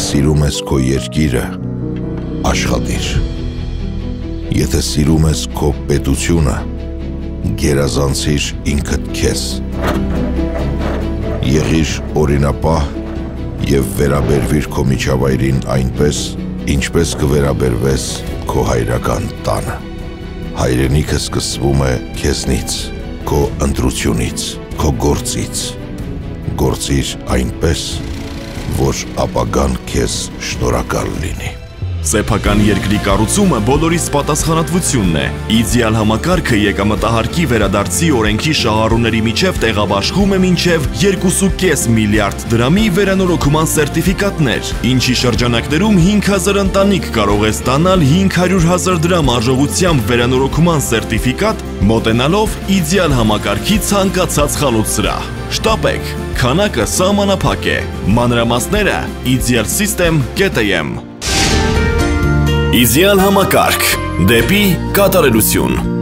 սիրում ես քո երկիրը, աշխատիր։ Եթե սիրում ես քո պետությունը, գերազանցիր ինքդ քեզ։ Եղիր օրինապահ և վերաբերվիր քո միջավայրին այնպես, ինչպես կվերաբերվես քո հայրական տանը։ Հայրենիքը սկսվում է քեզնից, քո ընտրությունից, քո գործից։ Գործիր այնպես, որ ապագան քեզ շնորհակալ լինի։ Սեփական երկրի կառուցումը բոլորիս պատասխանատվությունն է։ Իդեալ համակարգը եկամտահարկի վերադարձի օրենքի շահառուների միջև տեղաբաշխում է մինչև 2.5 միլիարդ դրամի վերանորոգման սերտիֆիկատներ, ինչի շրջանակներում 5000 ընտանիք կարող է ստանալ 500,000 դրամ արժողությամբ վերանորոգման սերտիֆիկատ, մոտենալով իդեալ համակարգի ցանկացած խանութ սրահ։ Շտապեք, քանակը սահմանափակ է։ Մանրամասները idealsystem.am Իդեալ համակարգ դեպի կատարելություն։